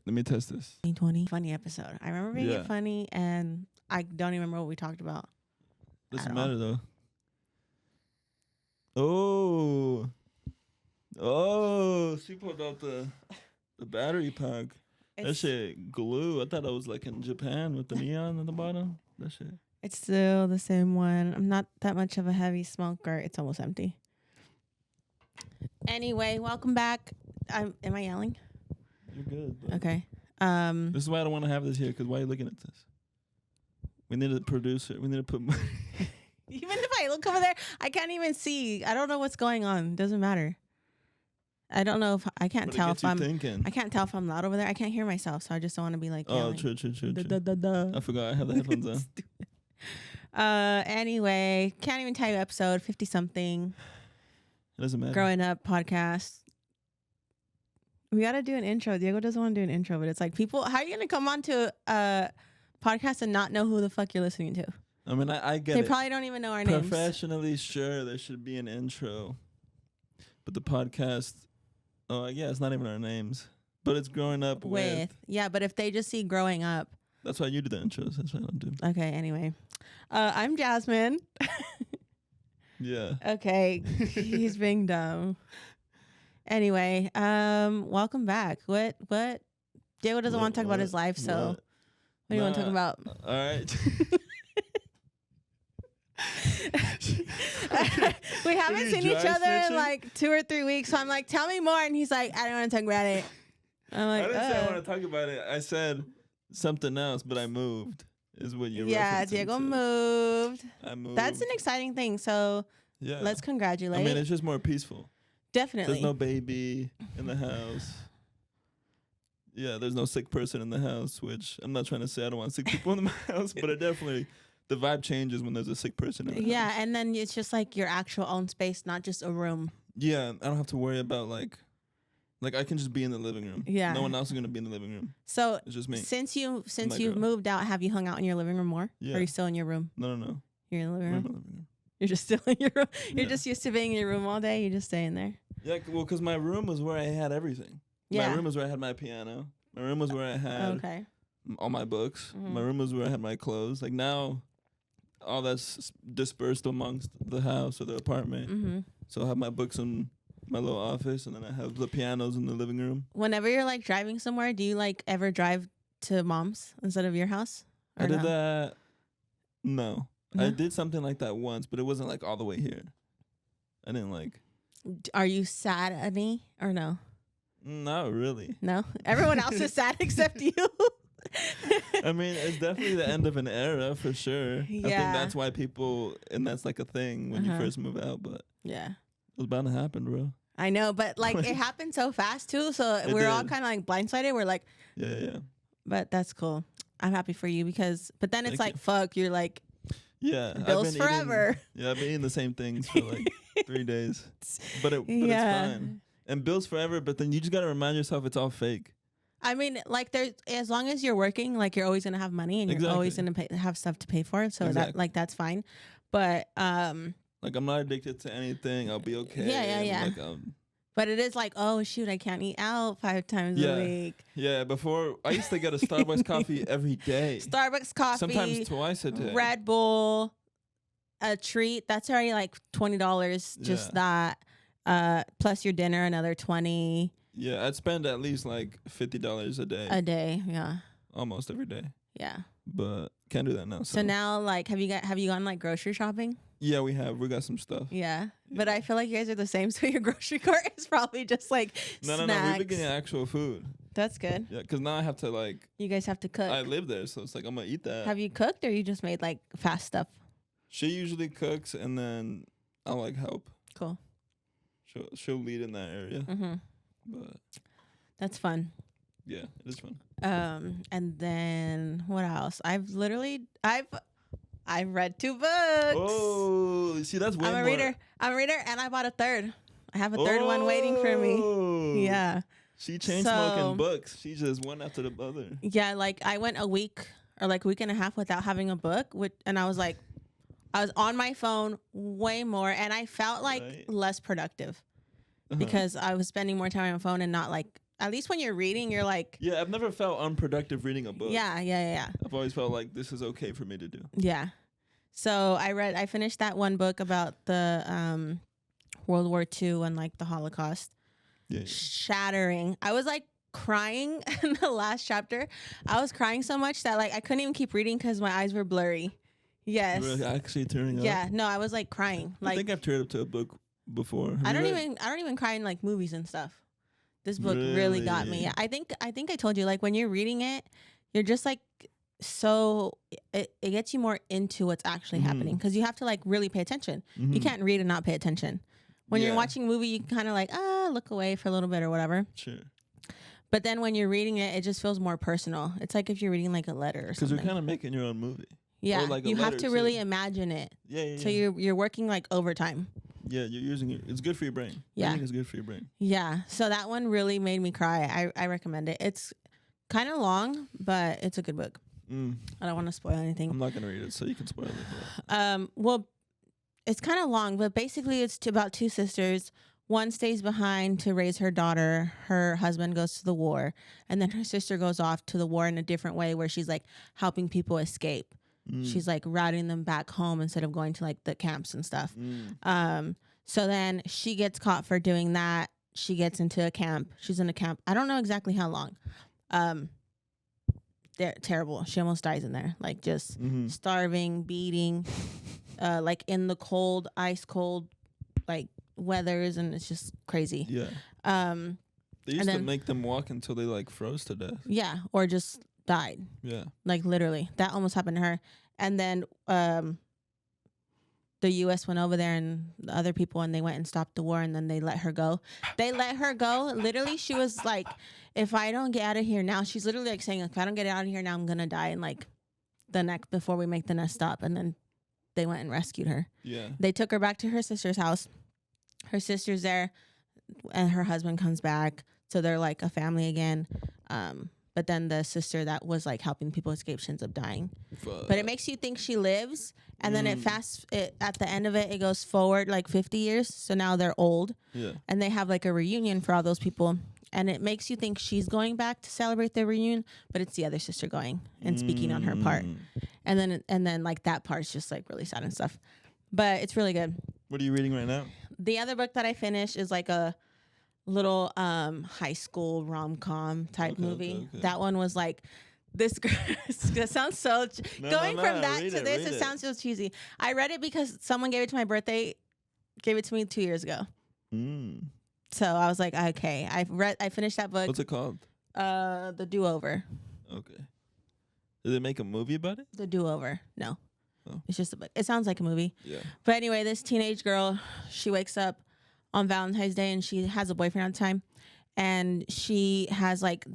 let me test this. 2020 funny episode. I remember being it funny, and I don't even remember what we talked about. Doesn't matter though. Oh, she pulled out the battery pack. That shit glue. I thought I was like in Japan with the neon on the bottom. That shit. It's still the same one. I'm not that much of a heavy smoker. It's almost empty. Anyway, welcome back. Am I yelling? You're good. But okay. This is why I don't want to have this here, because why are you looking at this? We need a producer. We need to put money. Even if I look over there, I can't even see. I don't know what's going on. Doesn't matter. I don't know if I can't tell if I'm thinking. I can't tell if I'm loud over there. I can't hear myself, so I just don't want to be like yelling. Oh, true. I forgot I have the headphones on. Anyway, can't even tell you episode 50 something. It doesn't matter. Growing up podcast. We gotta do an intro. Diego doesn't want to do an intro, but it's like people. How are you gonna come on to a podcast and not know who the fuck you're listening to? I mean, I get it. They probably don't even know our names. Professionally, sure, there should be an intro, but the podcast. Oh, yeah, it's not even our names, but it's growing up with. Yeah, but if they just see growing up. That's why you do the intros. That's what I don't do. Okay, anyway. I'm Jasmine. Yeah. Okay, he's being dumb. Anyway, welcome back. What? Diego doesn't want to talk about his life, so what do you want to talk about? All right. We haven't seen each other in like 2 or 3 weeks, so I'm like, tell me more, and he's like, I don't want to talk about it. I'm like, I didn't say I want to talk about it. I said something else, but I moved. Is what you're referencing Diego to. Moved. I moved. That's an exciting thing. So let's congratulate. I mean, it's just more peaceful. Definitely. There's no baby in the house. Yeah, there's no sick person in the house, which I'm not trying to say I don't want sick people in the house, but it definitely, the vibe changes when there's a sick person in the house. Yeah, and then it's just like your actual own space, not just a room. Yeah, I don't have to worry about like I can just be in the living room. Yeah. No one else is going to be in the living room. So it's just me. Since you've moved out, have you hung out in your living room more? Yeah. Or are you still in your room? No. You're in the living room? I'm in the living room. You're just still in your room? You're just used to being in your room all day? You just stay in there? Yeah, well, because my room was where I had everything. Yeah. My room was where I had my piano. My room was where I had all my books. Mm-hmm. My room was where I had my clothes. Like now, all that's dispersed amongst the house or the apartment. Mm-hmm. So I have my books in my little office, and then I have the pianos in the living room. Whenever you're like driving somewhere, do you like ever drive to mom's instead of your house? I did that. No. I did something like that once, but it wasn't like all the way here. I didn't like. Are you sad, Annie, or no? Not really. No? Everyone else is sad except you. I mean, it's definitely the end of an era for sure. Yeah. I think that's why people, and that's like a thing when you first move out, but yeah, it was bound to happen, bro. I know, but like it happened so fast too, so we're all kind of like blindsided. We're like, yeah. But that's cool. I'm happy for you but then it's like, fuck, you're like, bills forever. I've been eating the same things for like 3 days, but it's fine. And bills forever, but then you just gotta remind yourself it's all fake. I mean, like as long as you're working, like you're always gonna have money and you're always gonna have stuff to pay for. So that's fine. But like I'm not addicted to anything. I'll be okay. Yeah. Like, but it is like, oh shoot, I can't eat out 5 times a week. Yeah, before I used to get a Starbucks coffee every day. Starbucks coffee. Sometimes twice a day. Red Bull, a treat. That's already like $20. Just that. Plus your dinner, another $20. Yeah, I'd spend at least like $50 a day. A day, yeah. Almost every day. Yeah. But can't do that now. So now, like, have you gone like grocery shopping? Yeah, we have. We got some stuff. Yeah. But I feel like you guys are the same, so your grocery cart is probably just like snacks. No. We've been getting actual food. That's good. Yeah, because now I have to like. You guys have to cook. I live there, so it's like I'm gonna eat that. Have you cooked, or you just made like fast stuff? She usually cooks, and then I'll like help. Cool. She'll lead in that area. Mm-hmm. But that's fun. Yeah, it is fun. And then what else? I've read 2 books. Oh, see, that's way more. I'm a reader, and I bought a third. I have a third one waiting for me. Yeah. She chain smoking books. She just one after the other. Yeah, like I went a week or like a week and a half without having a book, and I was like, I was on my phone way more, and I felt like less productive because I was spending more time on my phone and not like at least when you're reading, you're like. Yeah, I've never felt unproductive reading a book. Yeah. I've always felt like this is okay for me to do. Yeah. So I finished that one book about the World War II and like the Holocaust. Yeah. Shattering. I was like crying in the last chapter. I was crying so much that like I couldn't even keep reading because my eyes were blurry. Yes. You were actually tearing up? Yeah. No, I was like crying. Like, I think I've teared up to a book before. I don't even cry in like movies and stuff. This book really got me. I think I told you, like, when you're reading it, you're just like, so it gets you more into what's actually happening because you have to like really pay attention. You can't read and not pay attention. When you're watching a movie, you can kind of like, look away for a little bit or whatever. Sure. But then when you're reading it, it just feels more personal. It's like if you're reading like a letter or something. Because you're kind of making your own movie. Yeah, like you have to really imagine it. Yeah. So you're working like overtime. Yeah, you're using it. It's good for your brain. Yeah. Reading is good for your brain. Yeah. So that one really made me cry. I recommend it. It's kind of long, but it's a good book. I don't want to spoil anything. I'm not going to read it, so you can spoil it. Well, it's kind of long, but basically it's about two sisters. One stays behind to raise her daughter. Her husband goes to the war. And then her sister goes off to the war in a different way where she's like helping people escape. She's like routing them back home instead of going to like the camps and stuff. So then she gets caught for doing that. She gets into a camp. She's in a camp. I don't know exactly how long. They're terrible. She almost dies in there. Like just starving, beating, like in the cold, ice cold, like weathers, and it's just crazy. Yeah. They used to make them walk until they like froze to death. Yeah, or just died. Yeah. Like literally. That almost happened to her. And then the US went over there and the other people and they went and stopped the war and then they let her go. They let her go. Literally, she was like, if I don't get out of here now, she's literally like saying, if I don't get out of here now, I'm gonna die in like the next before we make the next stop. And then they went and rescued her. Yeah. They took her back to her sister's house. Her sister's there and her husband comes back. So they're like a family again. But then the sister that was like helping people escape, she ends up dying. Fuck. But it makes you think she lives, and then it at the end of it, it goes forward like 50 years. So now they're old, and they have like a reunion for all those people, and it makes you think she's going back to celebrate the reunion, but it's the other sister going and speaking on her part, and then like that part's just like really sad and stuff. But it's really good. What are you reading right now? The other book that I finished is like a little high school rom-com type movie. Okay. That one was like this that sounds so from that to this it sounds so cheesy. I read it because someone gave it to my birthday, gave it to me 2 years ago. So I was like, okay, I finished that book. What's it called? The Do-Over. Okay. Did they make a movie about it? The Do-Over. No. Oh. It's just a book. It sounds like a movie. Yeah. But anyway, this teenage girl, she wakes up on Valentine's Day and she has a boyfriend at the time, and she has like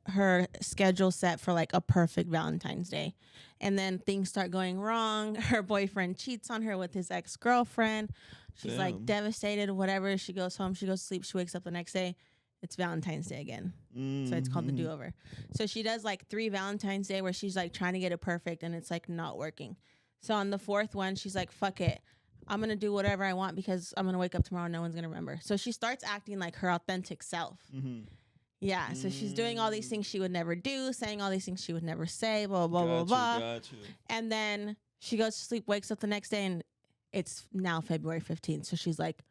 her schedule set for like a perfect Valentine's Day, and then things start going wrong. Her boyfriend cheats on her with his ex-girlfriend. She's like devastated, whatever. She goes home, she goes to sleep, she wakes up the next day, it's Valentine's Day again. So it's called the Do-Over. So she does like 3 Valentine's Day where she's like trying to get it perfect and it's like not working. So on the 4th one, she's like, fuck it, I'm going to do whatever I want because I'm going to wake up tomorrow and no one's going to remember. So she starts acting like her authentic self. Yeah, so she's doing all these things she would never do, saying all these things she would never say, blah, blah, blah, blah. Gotcha. And then she goes to sleep, wakes up the next day, and it's now February 15th. So she's like,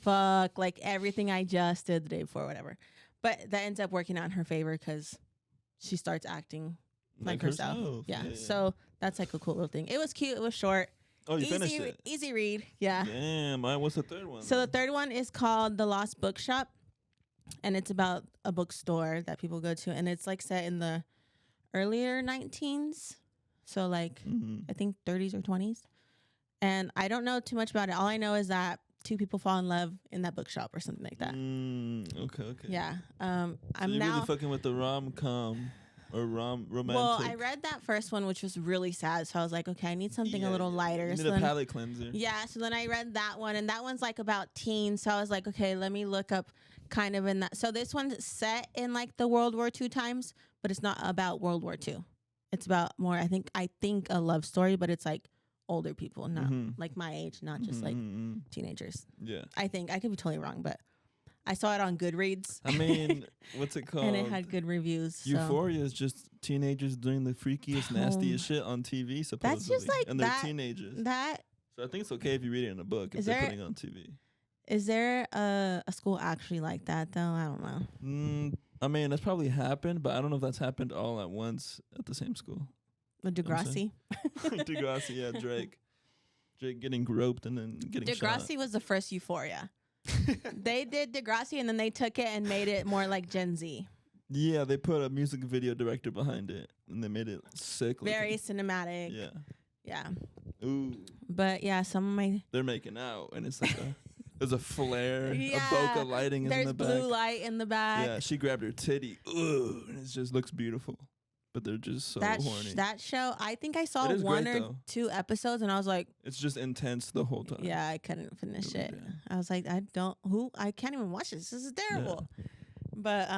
fuck, like everything I just did the day before, whatever. But that ends up working out in her favor because she starts acting like herself. Yeah, so that's like a cool little thing. It was cute. It was short. Oh, you finished it? Easy read. Yeah. Damn. What's the third one? So the third one is called The Lost Bookshop, and it's about a bookstore that people go to, and it's like set in the earlier 19s. So like I think 30s or 20s. And I don't know too much about it. All I know is that 2 people fall in love in that bookshop or something like that. Okay. Yeah. So you're really fucking with the rom-com. Or romantic. Well, I read that first one, which was really sad. So I was like, okay, I need something a little lighter. You need a palate cleanser. Yeah. So then I read that one, and that one's like about teens. So I was like, okay, let me look up kind of in that. So this one's set in like the World War II times, but it's not about World War II. It's about more, I think a love story, but it's like older people, not like my age, not just like teenagers. Yeah. I think I could be totally wrong, but I saw it on Goodreads. I mean, what's it called? And it had good reviews. Euphoria is just teenagers doing the freakiest, nastiest shit on TV, supposedly. That's just like and they're teenagers. So I think it's okay if you read it in a book if they're putting it on TV. Is there a school actually like that, though? I don't know. I mean, that's probably happened, but I don't know if that's happened all at once at the same school. With Degrassi? Degrassi, yeah, Drake. Drake getting groped and then getting shot. Degrassi was the first Euphoria. They did Degrassi and then they took it and made it more like Gen Z. Yeah, they put a music video director behind it and they made it sick. Very cinematic. Yeah. Yeah. Ooh. But yeah, some of my... They're making out and it's like there's a flare, a bokeh lighting in the back. There's blue light in the back. Yeah, she grabbed her titty. Ooh, and it just looks beautiful. But they're just so horny. That show, I think I saw one or two episodes and I was like... It's just intense the whole time. Yeah, I couldn't finish it. Yeah. I was like, I can't even watch this. This is terrible. Yeah. But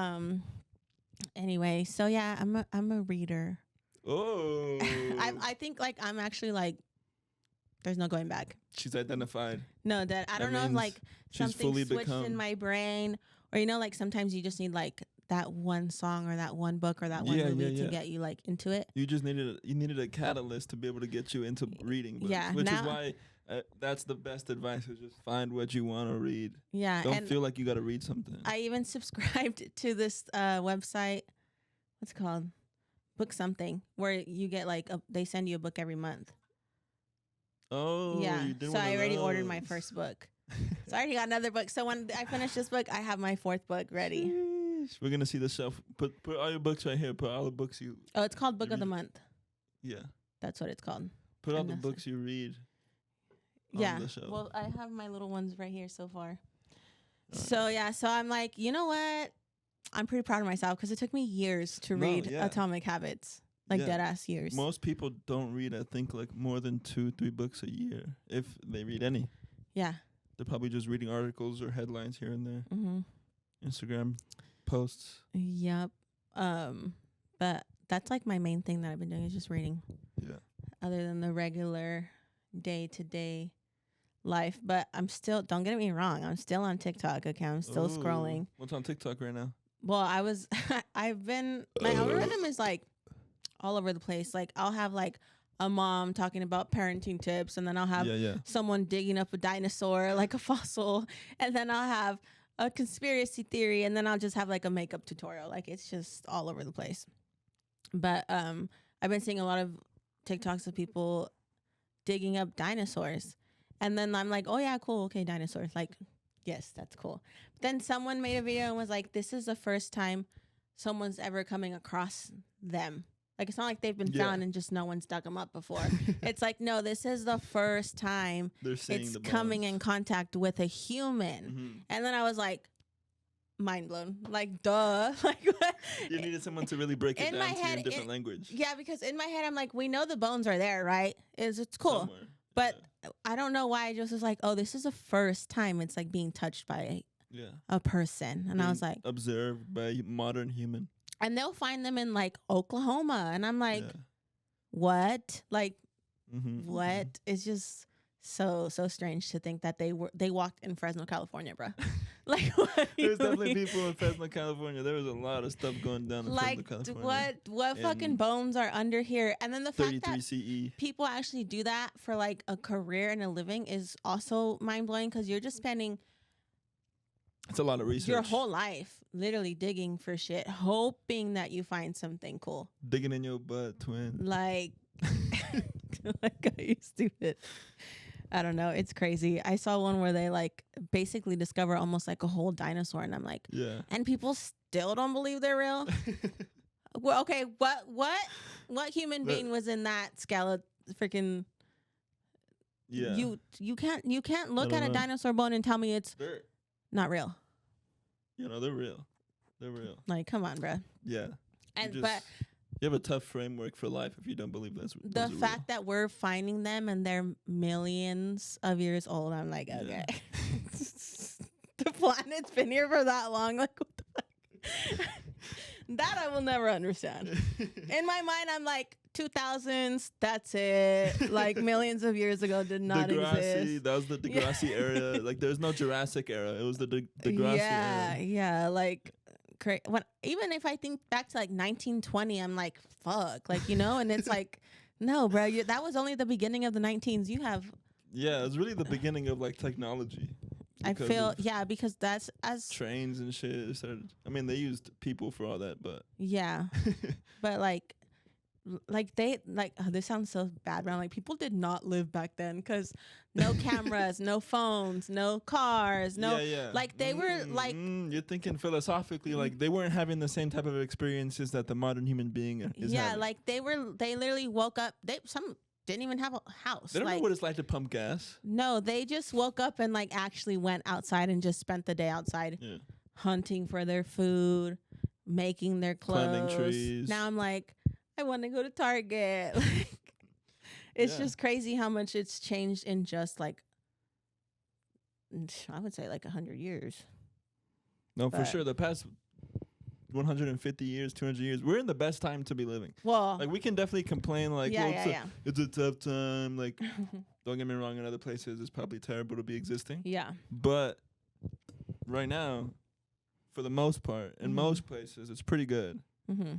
anyway, so yeah, I'm a reader. Oh. I think like I'm actually like, there's no going back. She's identified. No, that I don't know if like something switched in my brain, or like sometimes you just need like that one song or that one book or that one movie to get you like into it. You just needed a catalyst to be able to get you into reading books. Yeah, which is why that's the best advice, is just find what you want to read. Yeah. Don't feel like you got to read something. I even subscribed to this website. What's it called? Book Something, where you get like they send you a book every month. Oh, yeah. So I already ordered my first book. So I already got another book. So when I finish this book, I have my fourth book ready. We're gonna see the shelf. Put all your books right here. Put all the books you. Oh, it's called Book of the Month. Yeah. That's what it's called. Put all the books you read. Yeah. Well, I have my little ones right here so far. So yeah. So I'm like, you know what? I'm pretty proud of myself because it took me years to read Atomic Habits. Like dead ass years. Most people don't read, I think, like more than 2-3 books a year, if they read any. Yeah. They're probably just reading articles or headlines here and there. Mm-hmm. Instagram posts. Yep. But that's like my main thing that I've been doing is just reading. Yeah. Other than the regular day-to-day life. But I'm still, don't get me wrong, I'm still on TikTok. Okay, I'm still scrolling. What's on TikTok right now? Well, my algorithm is like all over the place. Like I'll have like a mom talking about parenting tips, and then I'll have someone digging up a dinosaur, like a fossil, and then I'll have a conspiracy theory, and then I'll just have like a makeup tutorial. Like it's just all over the place. But I've been seeing a lot of TikToks of people digging up dinosaurs, and then I'm like, oh yeah, cool, okay, dinosaurs. Like, yes, that's cool. But then someone made a video and was like, this is the first time someone's ever coming across them. Like, it's not like they've been found and just no one's dug them up before. It's like, no, this is the first time it's coming in contact with a human. Mm-hmm. And then I was like, mind blown. Like, duh. Like, you needed someone to really break it down to you in different language. Yeah, because in my head, I'm like, we know the bones are there, right? It's cool. Somewhere. But I don't know why I just was like, oh, this is the first time it's like being touched by a person. And I was like, observed by a modern human. And they'll find them in like Oklahoma. And I'm like, what? Like, what? It's just so strange to think that they walked in Fresno, California, bro. Like, there's definitely people in Fresno, California. There was a lot of stuff going down in Fresno, California. What fucking bones are under here? And then the fact that CE. people actually do that for like a career and a living is also mind blowing, because you're just spending it's a lot of research. Your whole life literally digging for shit, hoping that you find something cool. Digging in your butt, twin. Like, like, are you stupid? I don't know. It's crazy. I saw one where they like basically discover almost like a whole dinosaur, and I'm like, and people still don't believe they're real. Well, okay, what human being was in that skeleton? Freaking. Yeah. You can't look at a dinosaur bone and tell me it's not real. You know, they're real. They're real. Like, come on, bro. Yeah. But you have a tough framework for life if you don't believe that's the fact real. That we're finding them and they're millions of years old. I'm like, okay, the planet's been here for that long. Like, what the fuck? That I will never understand. In my mind, I'm like, 2000s, that's it. Like millions of years ago did not exist. That was the Degrassi era. Like there's no Jurassic era. It was the Degrassi era. Yeah. Like even if I think back to like 1920, I'm like, fuck. Like, and it's like, no, bro, that was only the beginning of the 19s. You have. Yeah, it's really the beginning of like technology. I feel, because that's as trains and shit started. I mean, they used people for all that, but yeah, but this sounds so bad, but I'm like, people did not live back then because no cameras, no phones, no cars, like they were like. You're thinking philosophically, like they weren't having the same type of experiences that the modern human being is having. Like they literally woke up. Some didn't even have a house. They don't know what it's like to pump gas. No, they just woke up and like actually went outside and just spent the day outside, hunting for their food, making their clothes. Climbing trees. Now I'm like, I want to go to Target. It's just crazy how much it's changed in just like, I would say like 100 years. No, for sure. The past 150 years, 200 years, we're in the best time to be living. Well, like we can definitely complain like, it's a tough time. Like, don't get me wrong, in other places it's probably terrible to be existing. Yeah. But right now, for the most part, in most places, it's pretty good. Mm-hmm.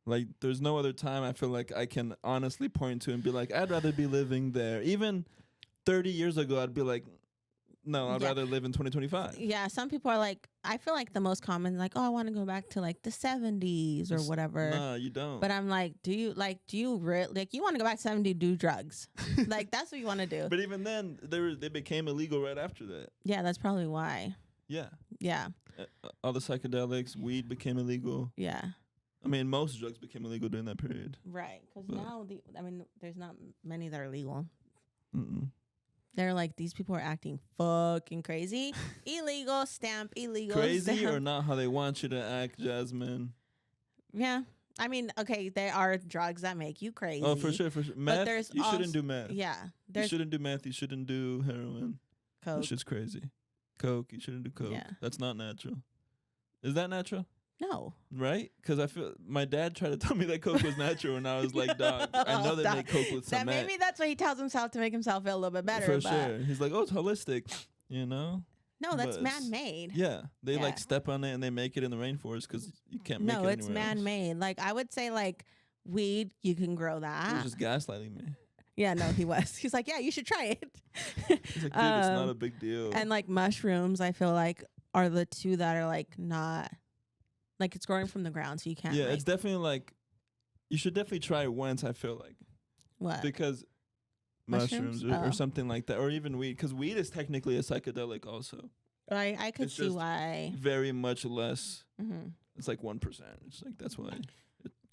Like, there's no other time I feel like I can honestly point to and be like, I'd rather be living there. Even 30 years ago, I'd be like, no, I'd rather live in 2025. Yeah, some people are like, I feel like the most common, like, oh, I want to go back to like the 70s or whatever. No, you don't. But I'm like, do you really, like, you want to go back to 70, do drugs. Like, that's what you want to do. But even then, they became illegal right after that. Yeah, that's probably why. Yeah. Yeah. All the psychedelics, weed became illegal. Yeah. I mean, most drugs became illegal during that period. Right. Because now, there's not many that are legal. Mm-mm. They're like, these people are acting fucking crazy. Illegal, stamp, illegal. Crazy stamp. Or not how they want you to act, Jasmine. Yeah. I mean, okay, there are drugs that make you crazy. Oh, for sure, for sure. Meth, you shouldn't do meth. Yeah. You shouldn't do meth. You shouldn't do heroin. Coke. That shit's crazy. Coke, you shouldn't do coke. Yeah. That's not natural. Is that natural? No. Right? Because I feel my dad tried to tell me that coke was natural, and I was like, dog, I know they make coke with cement. Maybe that's what he tells himself to make himself feel a little bit better. For sure. He's like, oh, it's holistic, No, that's man-made. Yeah. They like step on it and they make it in the rainforest because you can't make it anywhere else. No, it's man-made. Like, I would say, like, weed, you can grow that. He was just gaslighting me. Yeah, no, he was. He's like, yeah, you should try it. He's like, dude, it's not a big deal. And, like, mushrooms, I feel like, are the two that are, like, not... Like, it's growing from the ground, so you can't. Yeah, it's definitely like, you should definitely try it once, I feel like. What? Because mushrooms or something like that, or even weed, because weed is technically a psychedelic also. I could see why. Very much less. Mm-hmm. It's like 1%. It's like, that's why.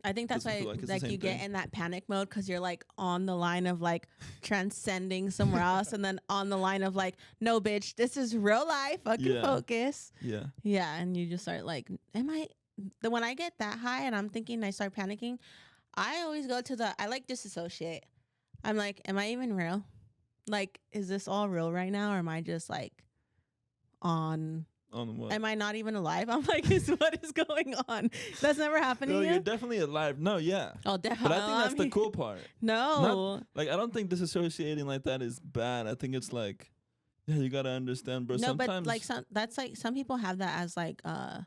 I think that's why like you get in that panic mode because you're like on the line of like transcending somewhere else, and then on the line of like, no, bitch, this is real life. Fucking focus. Yeah. Yeah, and you just start like, when I get that high and I'm thinking, I start panicking, I always go to I like disassociate. I'm like, am I even real? Like, is this all real right now, or am I just like on what? Am I not even alive? I'm like, what is going on? That's never happened to you? You're definitely alive. No, yeah. Oh, definitely. But I think that's the cool part. No. I don't think disassociating like that is bad. I think it's like, yeah, you got to understand, bro. No, sometimes, but like some people have that as like an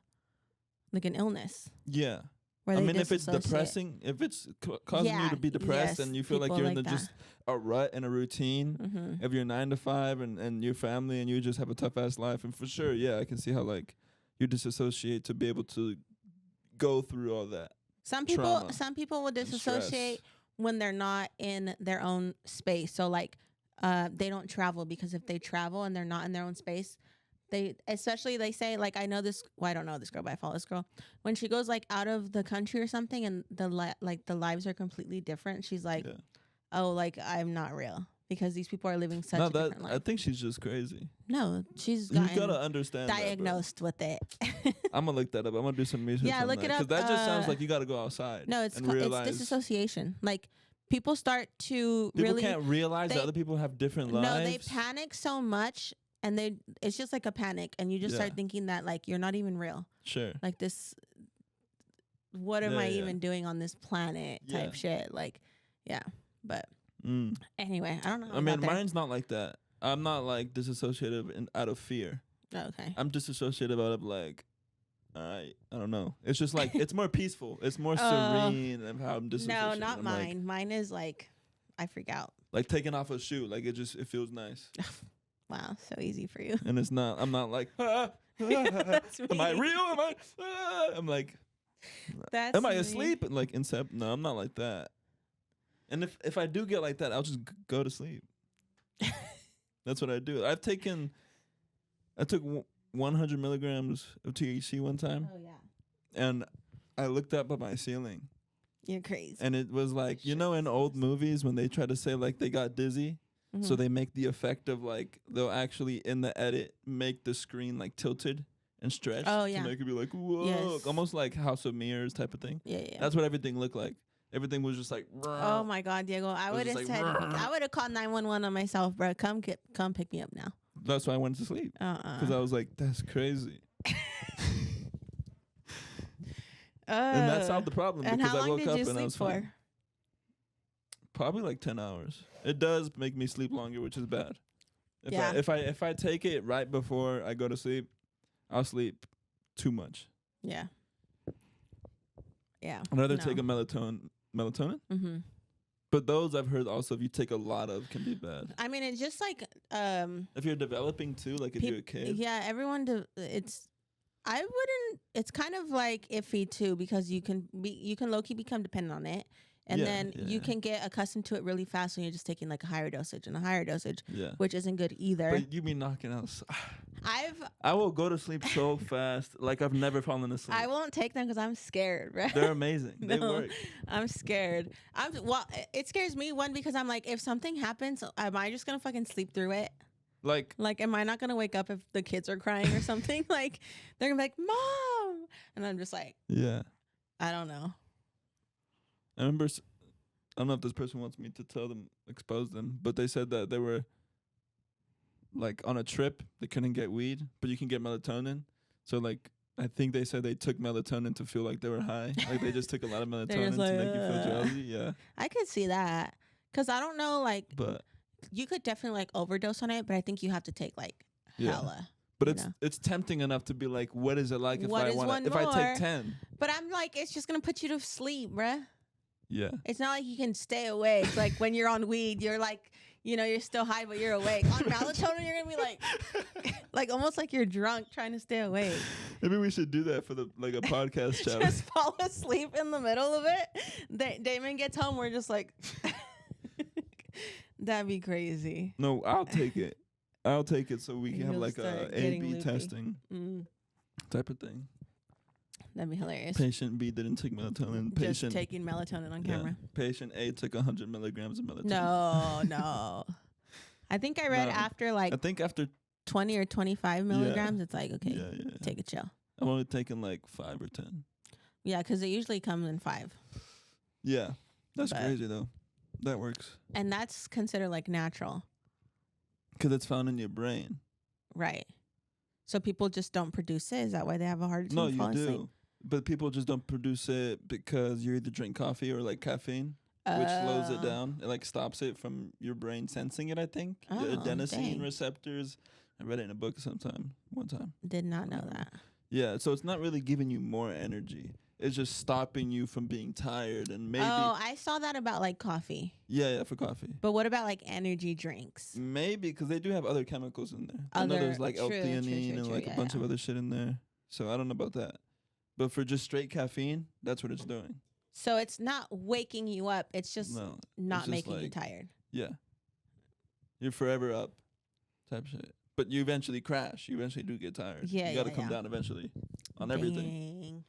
illness. Yeah. I mean, if it's depressing, if it's causing you to be depressed and you feel like you're in just a rut and a routine of your 9 to 5 and your family and you just have a tough ass life. And for sure, yeah, I can see how like you disassociate to be able to go through all that. Some people will disassociate when they're not in their own space. So like they don't travel, because if they travel and they're not in their own space, they say, like, I know this, well, I don't know this girl, but I follow this girl. When she goes like out of the country or something and the lives are completely different, she's like, oh, like, I'm not real because these people are living such a different life. I think she's just crazy. No, she's you gotta understand diagnosed with it. I'm gonna look that up. I'm gonna do some research. Yeah, look it up. Because that just sounds like you gotta go outside. No, it's disassociation. Like, people start to people can't realize that other people have different lives. No, they panic so much. And it's just like a panic, and you just start thinking that like you're not even real. Sure. Like this, what am I even doing on this planet type shit. Like, yeah. But anyway, I don't know. I mean, mine's not like that. I'm not like disassociative out of fear. Okay. I'm disassociative out of like, all right, I don't know. It's just like, it's more peaceful. It's more serene than how I'm disassociative. No, not mine. Like, mine is like, I freak out. Like taking off a shoe. Like it feels nice. Wow, so easy for you. And it's not, I'm not like, am I real? I'm like, am I asleep? And like, no, I'm not like that. And if I do get like that, I'll just go to sleep. That's what I do. I took 100 milligrams of THC one time. Oh, yeah. And I looked up at my ceiling. You're crazy. And it was like, in old movies when they try to say like they got dizzy, so they make the effect of like, they'll actually in the edit make the screen like tilted and stretched. Oh, yeah. To make it be like, whoa. Yes. Almost like House of Mirrors type of thing. Yeah, yeah. That's what everything looked like. Everything was just like, oh my God, Diego. I would have said, I would have called 911 on myself, bro. Come pick me up now. That's why I went to sleep. Because I was like, that's crazy. And that solved the problem. And because how long I woke did up you and sleep I was for? fine. Probably like 10 hours. It does make me sleep longer, which is bad. If I take it right before I go to sleep, I'll sleep too much. Yeah. Yeah. I'd rather take a melatonin. Mm-hmm. But those I've heard also, if you take a lot of, can be bad. I mean, it's just like if you're developing too, like if you're a kid. Yeah, everyone. It's kind of like iffy too, because you can low key become dependent on it. And then you can get accustomed to it really fast when you're just taking like a higher dosage, which isn't good either. But you be knocking out. I will go to sleep so fast, like I've never fallen asleep. I won't take them because I'm scared, right? They're amazing. They work. I'm scared. It scares me, one, because I'm like, if something happens, am I just gonna fucking sleep through it? Like, am I not gonna wake up if the kids are crying or something? Like, they're gonna be like, Mom, and I'm just like, yeah, I don't know. I remember, I don't know if this person wants me to expose them, but they said that they were like on a trip, they couldn't get weed, but you can get melatonin. So like, I think they said they took melatonin to feel like they were high. Like they just took a lot of melatonin to make you feel drowsy. Yeah. I could see that. Cause I don't know, like, but you could definitely like overdose on it, but I think you have to take like hella. But it's tempting enough to be like, what is it like if I take 10? But I'm like, it's just gonna put you to sleep, bruh. Yeah. It's not like you can stay awake. Like when you're on weed, you're like, you're still high, but you're awake. On melatonin, you're gonna be like almost like you're drunk trying to stay awake. Maybe we should do that for a podcast challenge. Just fall asleep in the middle of it. Damon gets home, we're just like, that'd be crazy. No, I'll take it. I'll take it so we can have like a A/B testing type of thing. That'd be hilarious. Patient B didn't take melatonin. Just taking melatonin on camera. Patient A took 100 milligrams of melatonin. No. I think I read after 20 or 25 milligrams, it's like, okay, take a chill. I'm only taking like 5 or 10. Yeah, because it usually comes in 5. Yeah. That's crazy though. That works. And that's considered like natural. Because it's found in your brain. Right. So people just don't produce it? Is that why they have a hard time falling asleep? No, you do. But people just don't produce it because you either drink coffee or like caffeine, which slows it down. It like stops it from your brain sensing it, I think. The adenosine receptors. I read it in a book one time. Did not know that. Yeah, so it's not really giving you more energy. It's just stopping you from being tired and maybe. Oh, I saw that about like coffee. Yeah, for coffee. But what about like energy drinks? Maybe because they do have other chemicals in there. I know there's like L-theanine and like a bunch of other shit in there. So I don't know about that. But for just straight caffeine, that's what it's doing. So it's not waking you up. It's just not making you tired. Yeah. You're forever up type shit. But you eventually crash. You eventually do get tired. Yeah, you got to come down eventually on everything.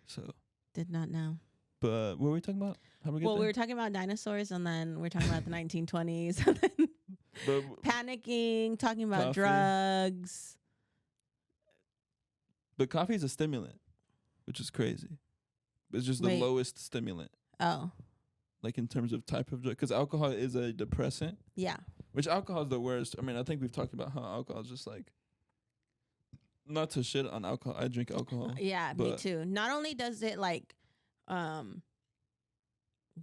So. Did not know. But what were we talking about? How we we were talking about dinosaurs, and then we're talking about the 1920s. And then panicking, talking about drugs. But coffee is a stimulant, which is crazy. It's just the lowest stimulant. Oh. Like in terms of type of drug. Because alcohol is a depressant. Yeah. Which alcohol is the worst. I mean, I think we've talked about how alcohol is just like, not to shit on alcohol. I drink alcohol. Yeah, me too. Not only does it like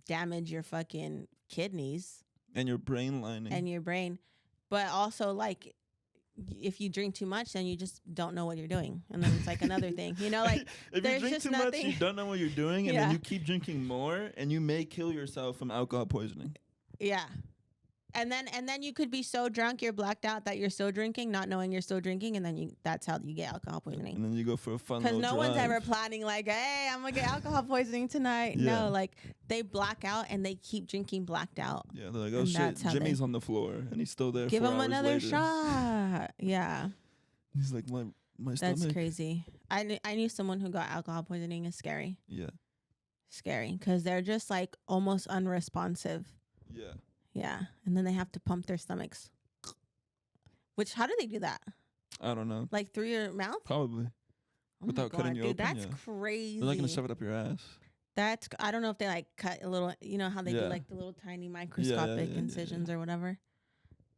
damage your fucking kidneys and your brain lining. But also, like, if you drink too much, then you just don't know what you're doing, and then it's like another thing, you know, like if you drink too much, you don't know what you're doing, and then you keep drinking more, and you may kill yourself from alcohol poisoning. Yeah. And then you could be so drunk you're blacked out that you're still drinking, not knowing you're still drinking, and then that's how you get alcohol poisoning. And then you go for a fun because no one's ever planning like, hey, I'm gonna get alcohol poisoning tonight. Yeah. No, like they black out and they keep drinking blacked out. Yeah, they're like, oh shit, Jimmy's on the floor and he's still there. Give him another shot. Yeah. He's like, my stomach. That's crazy. I knew someone who got alcohol poisoning. Is scary. Yeah. Scary because they're just like almost unresponsive. Yeah. Yeah, and then they have to pump their stomachs. Which, how do they do that? I don't know. Like through your mouth? Probably. Without cutting you open. That's crazy. They're not gonna shove it up your ass. I don't know if they like cut a little. You know how they do like the little tiny microscopic incisions or whatever.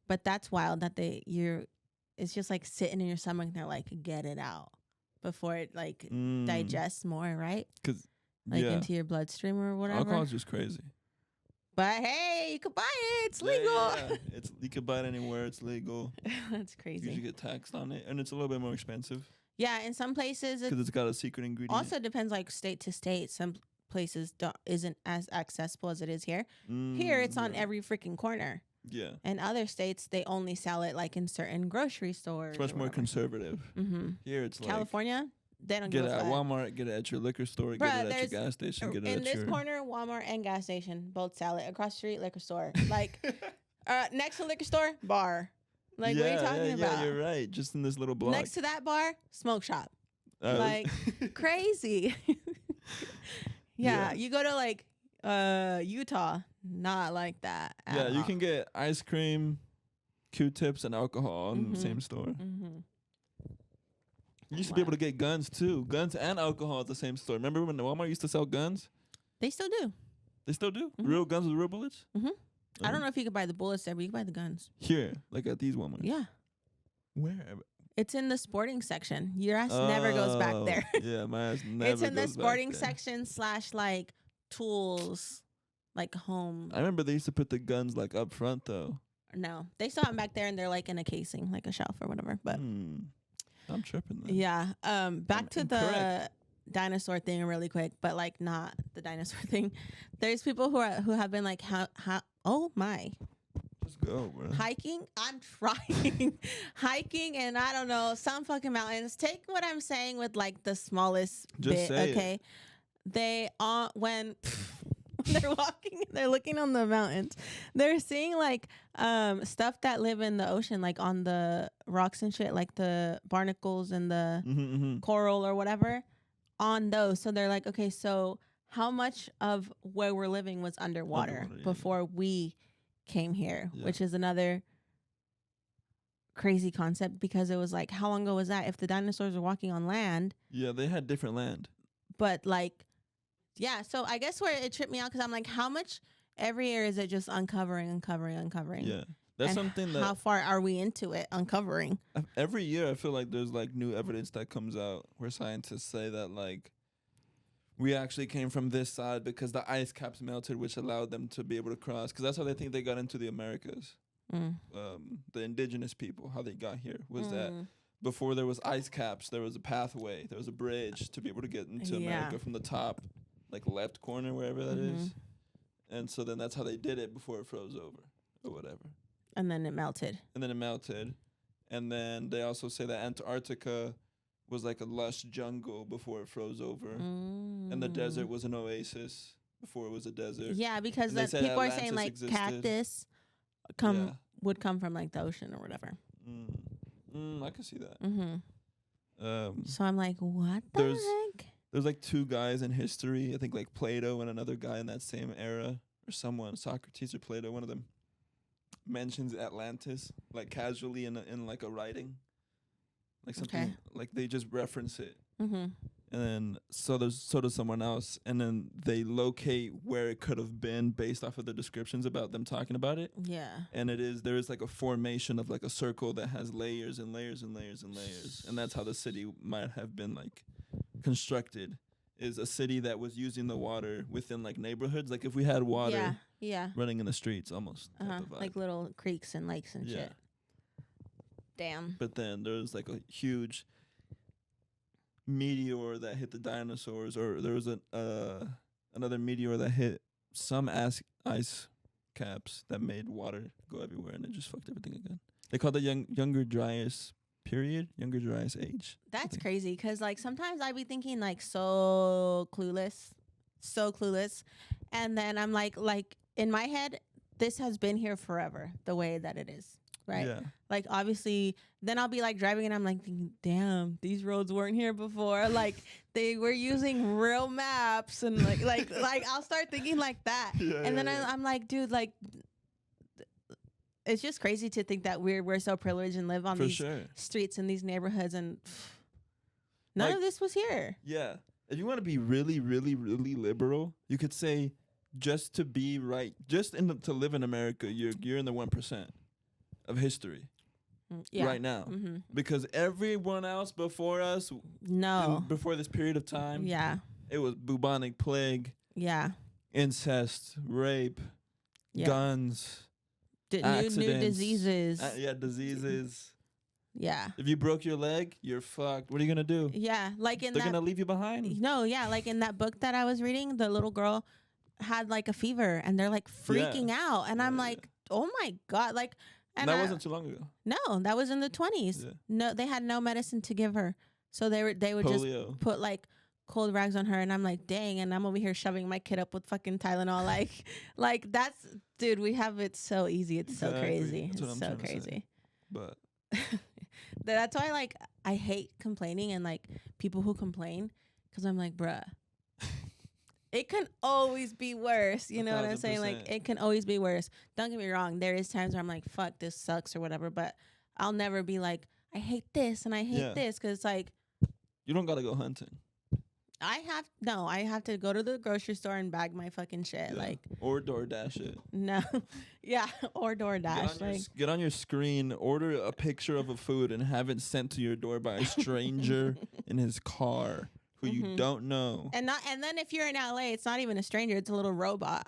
But that's wild that it's just like sitting in your stomach and they're like, get it out before it like digests more, right? Because into your bloodstream or whatever. Alcohol is just crazy. But hey, you could buy it. It's legal. Yeah. You could buy it anywhere. It's legal. That's crazy. You usually get taxed on it, and it's a little bit more expensive. Yeah, in some places because it's got a secret ingredient. Also depends like state to state. Some places isn't as accessible as it is here. Here, it's on every freaking corner. Yeah. And other states, they only sell it like in certain grocery stores. It's much more conservative. Mm-hmm. Here, it's California. They don't get it at Walmart, get it at your liquor store, get it at your gas station, get it in this corner, Walmart and gas station both sell it. Across the street, liquor store. Like next to liquor store, bar. Like what are you talking about? Yeah, you're right. Just in this little block. Next to that bar, smoke shop. Like crazy. Yeah, you go to like Utah, not like that. Yeah, you can get ice cream, Q-tips, and alcohol in the same store. Mm-hmm. You used to be able to get guns too. Guns and alcohol at the same store. Remember when the Walmart used to sell guns? They still do. They still do? Mm-hmm. Real guns with real bullets? Mm-hmm. I don't know if you could buy the bullets there, but you can buy the guns. Here, like at these Walmarts? Yeah. Where? It's in the sporting section. Your ass never goes back there. Yeah, my ass never It's in the sporting section / like tools, like home. I remember they used to put the guns like up front though. No, they still have them back there and they're like in a casing, like a shelf or whatever. But I'm tripping then. Yeah. Back to the dinosaur thing really quick, but like not the dinosaur thing. There's people who have been like, oh my. Just go, bro. Hiking. I'm trying. Hiking and I don't know, some fucking mountains. Take what I'm saying with like the smallest bit, okay? It. They when they're walking, they're looking on the mountains. They're seeing like stuff that live in the ocean, like on the rocks and shit, like the barnacles and the coral or whatever on those. So they're like, okay, so how much of where we're living was underwater before we came here, which is another crazy concept because it was like, how long ago was that? If the dinosaurs were walking on land. Yeah, they had different land. But like, yeah, so I guess where it tripped me out because I'm like, how much every year is it just uncovering? Yeah, that's something that. How far are we into it uncovering? Every year, I feel like there's like new evidence that comes out where scientists say that like we actually came from this side because the ice caps melted, which allowed them to be able to cross. Because that's how they think they got into the Americas. The indigenous people, how they got here was that before there was ice caps, there was a pathway, there was a bridge to be able to get into America from the top. Like left corner, wherever that is. And so then that's how they did it before it froze over or whatever. And then it melted. And then they also say that Antarctica was like a lush jungle before it froze over. And the desert was an oasis before it was a desert. Yeah, because people are saying like cactus would come from like the ocean or whatever. I can see that. So I'm like, what the heck? There's like two guys in history, I think like Plato and another guy in that same era, or someone, Socrates or Plato, one of them mentions Atlantis, like casually in like a writing, like something, like they just reference it. And then so does someone else, and then they locate where it could have been based off of the descriptions about them talking about it. Yeah. And there is like a formation of like a circle that has layers and layers and layers and layers, and that's how the city might have been like constructed. is a city that was using the water within like neighborhoods. Like if we had water running in the streets almost. Like little creeks and lakes and shit. Damn. But then there's like a huge meteor that hit the dinosaurs, or there was another meteor that hit some ice caps that made water go everywhere, and it just fucked everything again. They call it the Younger Dryas period, Younger Dryas age. That's crazy, because like sometimes I be thinking like so clueless, and then I'm like in my head, this has been here forever, the way that it is. Right. Yeah. Like obviously, then I'll be like driving and I'm like thinking, damn, these roads weren't here before. Like they were using real maps and like I'll start thinking like that. And then I'm like, dude, like it's just crazy to think that we're so privileged and live on these streets and these neighborhoods, and none of this was here. Yeah. If you want to be really, really, really liberal, you could say just to be right, to live in America, you're in the 1% of history right now, because everyone else before us, before this period of time, it was bubonic plague, incest, rape, guns, accidents, new diseases, diseases. If you broke your leg, you're fucked. What are you gonna do? Like they're gonna leave you behind. No, like in that book that I was reading, the little girl had like a fever and they're like freaking out, and I'm like, oh my god, like. And that wasn't too long ago. No, that was in the 20s. No, they had no medicine to give her, so they would polio. Just put like cold rags on her, and I'm like, dang, and I'm over here shoving my kid up with fucking Tylenol, like that's, dude, we have it so easy. It's so crazy. It's so crazy. But that's why like I hate complaining and like people who complain, because I'm like, bruh. It can always be worse. You know 1,000%. What I'm saying? Like, it can always be worse. Don't get me wrong. There is times where I'm like, fuck, this sucks or whatever. But I'll never be like, I hate this and I hate this. Because it's like. You don't got to go hunting. I have to go to the grocery store and bag my fucking shit. Like. Or DoorDash it. No. Or DoorDash. Get on your screen, order a picture of a food and have it sent to your door by a stranger in his car. Who you don't know. And then if you're in LA, it's not even a stranger, it's a little robot.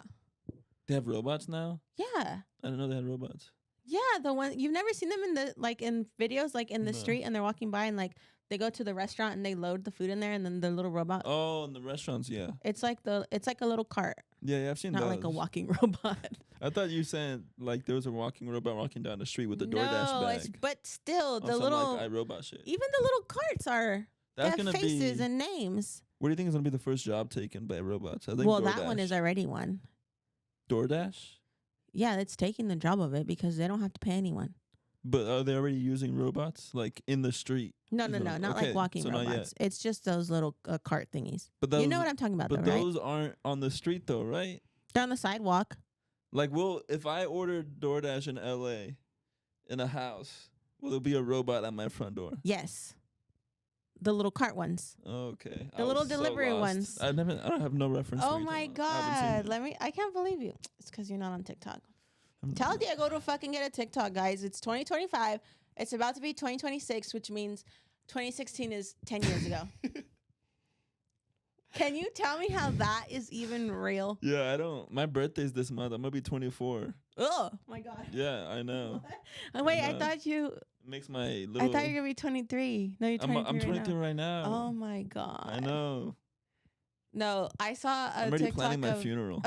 They have robots now? Yeah. I didn't know they had robots. Yeah, the one you've never seen them in videos, like in the street, and they're walking by and like they go to the restaurant and they load the food in there, and then the little robot. Oh, in the restaurants, yeah. It's like a little cart. Yeah, I've seen not those. Not like a walking robot. I thought you said like there was a walking robot walking down the street with the DoorDash bag. But still, the little like iRobot shit. Even the little carts are. That's gonna faces and names. What do you think is gonna be the first job taken by robots? I think DoorDash. That one is already one. DoorDash? Yeah, it's taking the job of it because they don't have to pay anyone. But are they already using robots like in the street? No, not like walking robots. It's just those little cart thingies. But you know what I'm talking about, but though, right? Those aren't on the street, though, right? They're on the sidewalk. Like, if I ordered DoorDash in LA, in a house, will there be a robot at my front door? Yes. The little cart ones. Okay. The little delivery ones. I don't have no reference. Oh my god! I can't believe you. It's because you're not on TikTok. Tell Diego to fucking get a TikTok, guys. It's 2025. It's about to be 2026, which means 2016 is 10 years ago. Can you tell me how that is even real? Yeah, I don't. My birthday's this month. I'm gonna be 24. Oh my god. Yeah, I know. Oh, wait, I thought you. Makes my little. I thought you were gonna be 23. No, you're 23. I'm 23 right now. Oh my god. I know. No, I saw a I'm already TikTok planning my funeral.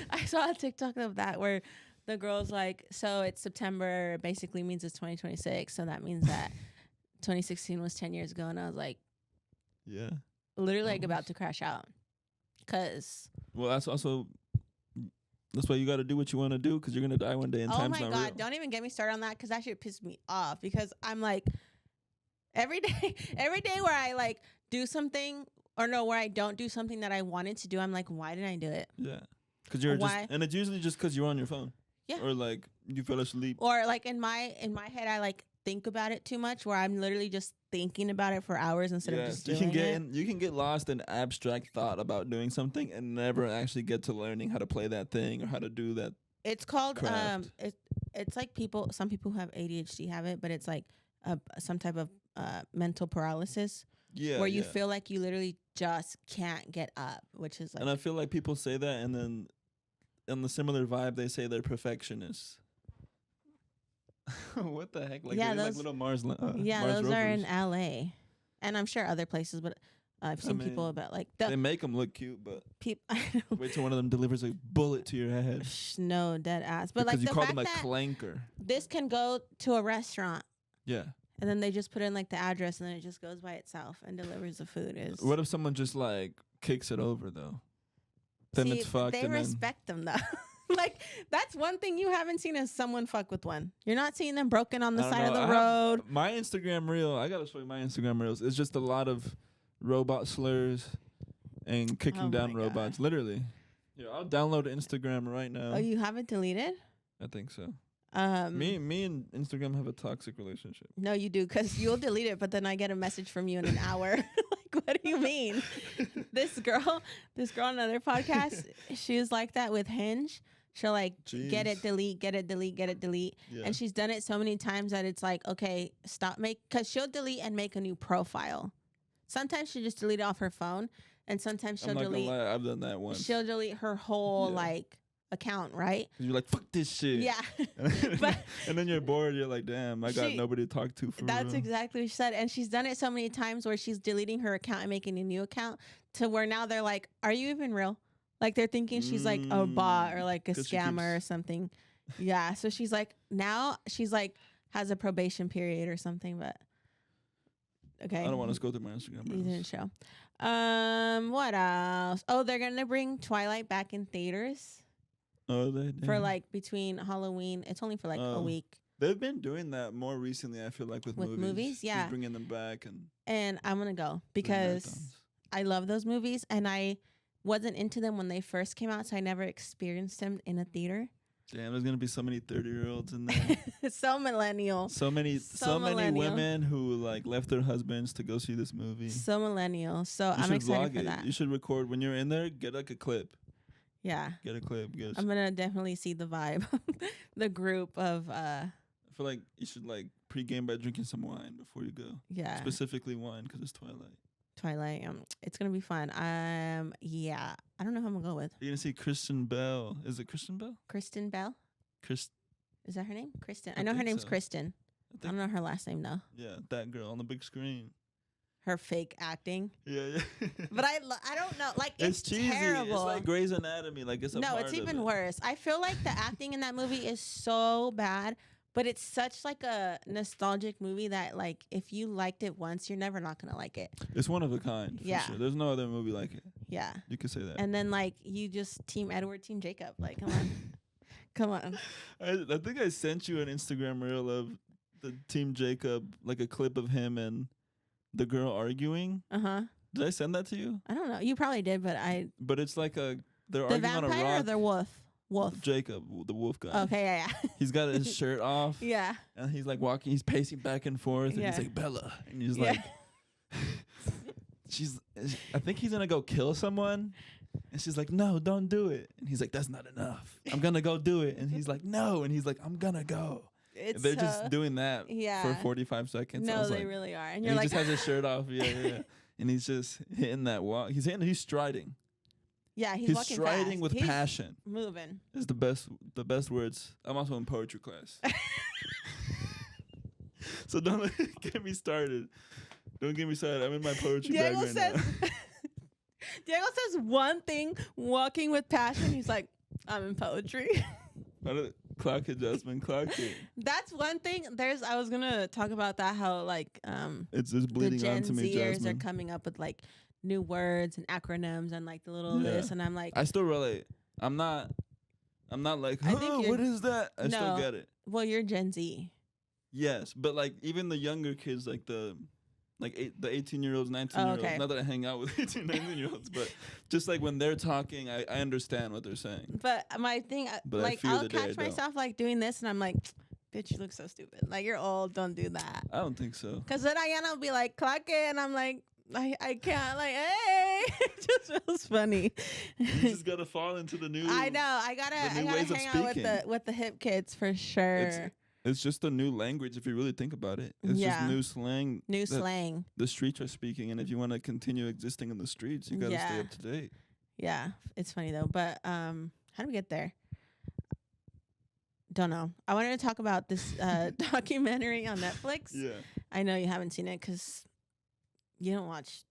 I saw a TikTok of that where the girl's like, so it's September, basically means it's 2026, so that means that 2016 was 10 years ago, and I was like, yeah, literally like about to crash out, cause. Well, that's why you got to do what you want to do, because you're gonna die one day, and time's not real. Oh my god! Don't even get me started on that, because that shit pissed me off. Because I'm like, every day where I like do something, or no, where I don't do something that I wanted to do, I'm like, why did I do it? Yeah, because you're and it's usually just because you're on your phone. Yeah. Or like you fell asleep. Or like in my head, I like think about it too much, where I'm literally just thinking about it for hours instead of just doing it. You can get lost in abstract thought about doing something and never actually get to learning how to play that thing or how to do that. It's called it's like some people who have ADHD have it, but it's like some type of mental paralysis. where you feel like you literally just can't get up, which is like. And I feel like people say that, and then on the similar vibe, they say they're perfectionists. What the heck? Like, those, like little Mars. Mars those rovers. Are in LA, and I'm sure other places, but. I've seen people about like they make them look cute, but wait till one of them delivers a bullet to your head. No, dead ass. But because like you call them a clanker. This can go to a restaurant. Yeah. And then they just put in like the address, and then it just goes by itself and delivers the food. What if someone just like kicks it over though? Then it's fucked. They respect them though. Like that's one thing you haven't seen is someone fuck with one. You're not seeing them broken on the side of the road. My Instagram reel, I gotta show you my Instagram reels. It's just a lot of robot slurs and kicking down robots. Literally. Yeah, I'll download Instagram right now. Oh, you have it deleted? I think so. Me and Instagram have a toxic relationship. No, you do, because you'll delete it, but then I get a message from you in an hour. Like, what do you mean? This girl on another podcast, she was like that with Hinge. She'll like get it, delete, get it, delete, get it, delete. Yeah. And she's done it so many times that it's like, okay, stop, because she'll delete and make a new profile. Sometimes she just delete it off her phone, and sometimes she'll delete. Gonna lie, I've done that once. She'll delete her whole like account, right? You're like, fuck this shit. Yeah. And then you're bored. You're like, damn, I got nobody to talk to. That's exactly what she said, and she's done it so many times where she's deleting her account and making a new account to where now they're like, are you even real? Like they're thinking she's like a bot or like a scammer or something. Yeah. So she's like, now she's like has a probation period or something, but. Okay. I don't want to go through my Instagram. You didn't show. What else? Oh, they're gonna bring Twilight back in theaters. Oh, they for like between Halloween. It's only for like a week. They've been doing that more recently. I feel like with movies. Yeah, just bringing them back and I'm gonna go because I love those movies, and I wasn't into them when they first came out, so I never experienced them in a theater. Damn, there's gonna be so many 30-year-olds in there. So millennial. So many women who like left their husbands to go see this movie. So millennial. So I'm excited for that. You should record when you're in there. Get like a clip. Yeah. Get a clip. I'm gonna definitely see the vibe, the group of. I feel like you should like pregame by drinking some wine before you go. Yeah. Specifically wine because it's Twilight. It's gonna be fun. Yeah. I don't know who I'm gonna go with. You're gonna see Kristen Bell. Is it Kristen Bell? Kristen Bell. Is that her name? Kristen. I know her name's Kristen. I don't know her last name though. Yeah, that girl on the big screen. Her fake acting. Yeah. But I don't know. Like it's cheesy. Terrible. It's like Grey's Anatomy. Like it's it's even worse. I feel like the acting in that movie is so bad. But it's such like a nostalgic movie that like if you liked it once, you're never not gonna like it. It's one of a kind. Yeah. For sure. There's no other movie like it. Yeah. You could say that. And then like you just Team Edward, Team Jacob. Like come on. Come on. I think I sent you an Instagram reel of the Team Jacob, like a clip of him and the girl arguing. Uh-huh. Did I send that to you? I don't know. You probably did, but But it's like they're arguing on a rock. The vampire or the wolf? Jacob, the wolf guy. Okay, yeah. He's got his shirt off. Yeah. And he's like walking, he's pacing back and forth, and he's like, Bella. And he's like, I think he's gonna go kill someone. And she's like, no, don't do it. And he's like, that's not enough. I'm gonna go do it. And he's like, no. And he's like, I'm gonna go. They're just doing that for 45 seconds. No, they really are. And he just has his shirt off. Yeah. And he's just hitting that walk. He's striding. Yeah, he's walking striding fast. with passion. Moving. It's the best words. I'm also in poetry class. So don't get me started. Don't get me started. I'm in my poetry bag right now. Diego says one thing, walking with passion. He's like, I'm in poetry. Clock adjustment, clock it. That's one thing. I was gonna talk about that. How like it's just bleeding the Gen onto me. Zers are coming up with like new words and acronyms and like the little this, and I'm like, I still relate. I'm not like, what is that? I still get it. Well, you're Gen Z. Yes, but like even the younger kids, like the 18-year-olds, 19-year-olds. Not that I hang out with 18, 19-year-olds, but just like when they're talking, I understand what they're saying. But my thing, like I'll catch myself like doing this, and I'm like, bitch, you look so stupid. Like you're old. Don't do that. I don't think so. Because then Ayana will be like, clock it, and I'm like, I can't, like, hey. It just feels funny. You just gotta fall into the new. I know. I gotta hang out with the hip kids for sure. It's just a new language if you really think about it. It's just new slang. New slang. The streets are speaking, and if you want to continue existing in the streets, you got to stay up to date. Yeah, it's funny though. But how did we get there? Don't know. I wanted to talk about this documentary on Netflix. Yeah. I know you haven't seen it because you don't watch.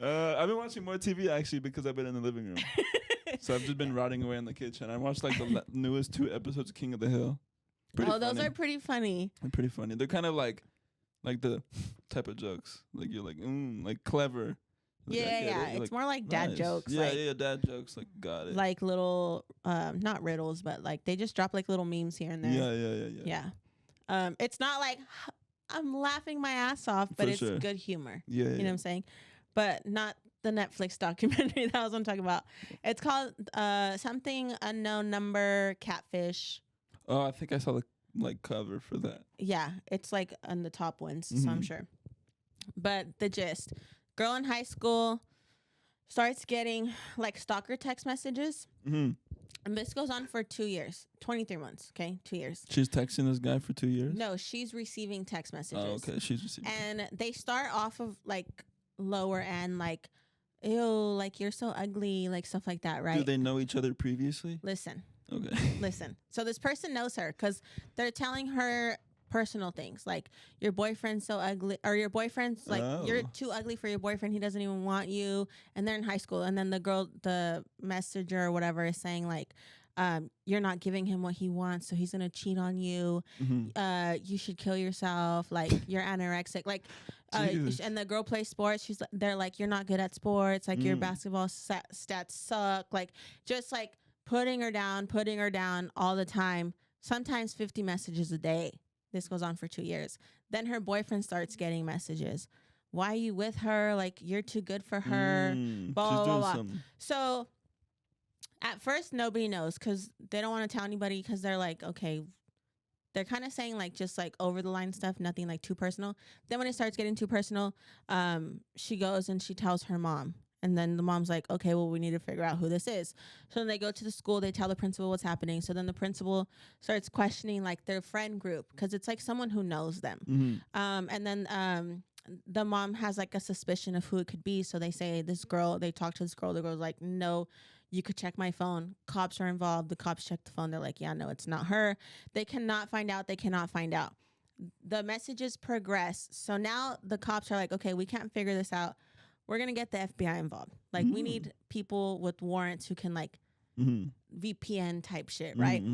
I've been watching more TV actually because I've been in the living room. So I've just been rotting away in the kitchen. I watched like the newest 2 episodes of King of the Hill. Those are pretty funny. They're pretty funny. They're kind of like the type of jokes. Like you're like clever. Like yeah. It's like, more like dad jokes. Yeah, dad jokes. Like got it. Like little, not riddles, but like they just drop like little memes here and there. Yeah. It's not like I'm laughing my ass off, but it's good humor. Yeah. You know what I'm saying? But not the Netflix documentary. That was what I'm talking about. It's called something unknown number catfish. Oh, I think I saw the cover for that. Yeah, it's like on the top ones, so I'm sure. But the gist: girl in high school starts getting like stalker text messages, and this goes on for 2 years, 23 months. Okay, 2 years. She's texting this guy for 2 years. No, she's receiving text messages. Oh, okay, she's receiving. And they start off of like lower end, like, ew, like you're so ugly, like stuff like that, right? Do they know each other previously? Listen. Okay. Listen. So this person knows her because they're telling her personal things like your boyfriend's so ugly, or your boyfriend's like you're too ugly for your boyfriend. He doesn't even want you. And they're in high school. And then the messenger or whatever is saying like, you're not giving him what he wants, so he's gonna cheat on you. You should kill yourself. Like you're anorexic. Like, and the girl plays sports. They're like, you're not good at sports. Like your basketball stats suck. Like just like putting her down all the time. Sometimes 50 messages a day. This goes on for 2 years. Then her boyfriend starts getting messages. Why are you with her? Like you're too good for her. Blah blah blah. So. At first, nobody knows because they don't want to tell anybody because they're like, okay, they're kind of saying like just like over the line stuff, nothing like too personal. Then when it starts getting too personal, she goes and she tells her mom. And then the mom's like, okay, well, we need to figure out who this is. So then they go to the school, they tell the principal what's happening. So then the principal starts questioning like their friend group because it's like someone who knows them. And then the mom has like a suspicion of who it could be. So they say this girl, they talk to this girl. The girl's like, no. You could check my phone. Cops are involved. The cops check the phone. They're like, yeah, no, it's not her. They cannot find out. The messages progress. So now the cops are like, okay, we can't figure this out. We're going to get the FBI involved. Like we need people with warrants who can like VPN type shit, right?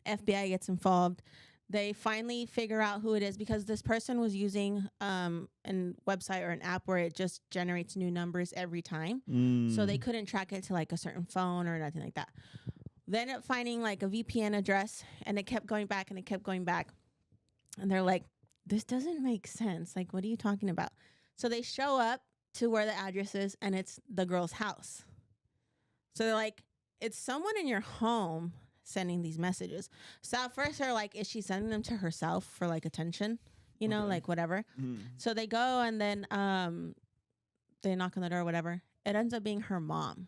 FBI gets involved. They finally figure out who it is because this person was using a website or an app where it just generates new numbers every time. So they couldn't track it to like a certain phone or nothing like that. They ended up finding like a VPN address and it kept going back and it kept going back. And they're like, this doesn't make sense. Like, what are you talking about? So they show up to where the address is and it's the girl's house. So they're like, it's someone in your home sending these messages. So at first they're like, is she sending them to herself for like attention? You know, like whatever. So they go and then they knock on the door or whatever. It ends up being her mom.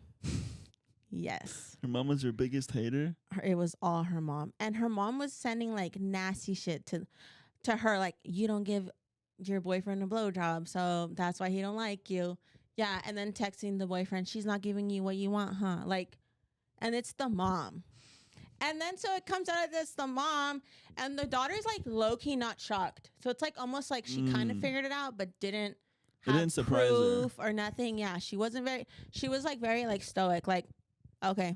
Yes. Her mom was your biggest hater? It was all her mom. And her mom was sending like nasty shit to her. Like, you don't give your boyfriend a blowjob, so that's why he don't like you. Yeah. And then texting the boyfriend, she's not giving you what you want, huh? Like, and it's the mom. And then so it comes out of this, the mom, and the daughter's like low-key not shocked. So it's like almost like she kind of figured it out, but didn't have proof or nothing. Yeah, she was like very like stoic, like, okay.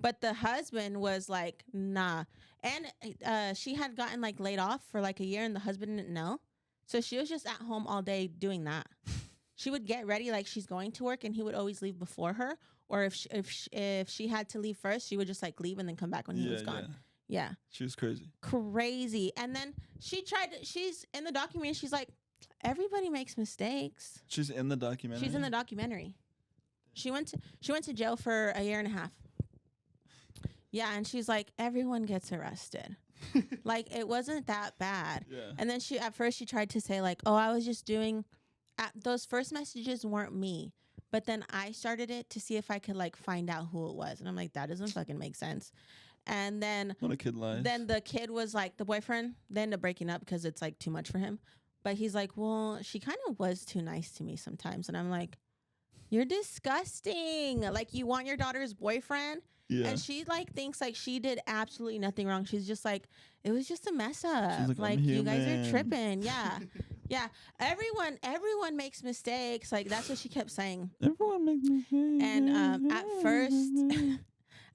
But the husband was like, nah. And she had gotten like laid off for like a year and the husband didn't know. So she was just at home all day doing that. She would get ready like she's going to work and he would always leave before her. Or if she had to leave first, she would just like leave and then come back when he was gone. Yeah. She was crazy. Crazy. And then she's in the documentary. She's like, everybody makes mistakes. She's in the documentary? She's in the documentary. She went to jail for a year and a half. Yeah. And she's like, everyone gets arrested. Like, it wasn't that bad. Yeah. And then at first she tried to say like, oh, I was just doing, those first messages weren't me. But then I started it to see if I could like find out who it was. And I'm like, that doesn't fucking make sense. And then when a kid lies. Then the kid was like, the boyfriend, they end up breaking up because it's like too much for him. But he's like, well, she kind of was too nice to me sometimes. And I'm like, you're disgusting. Like, you want your daughter's boyfriend? Yeah. And she like thinks like she did absolutely nothing wrong. She's just like, it was just a mess up. Like you guys are tripping. Yeah. Yeah. Everyone makes mistakes. Like that's what she kept saying. Everyone makes mistakes. And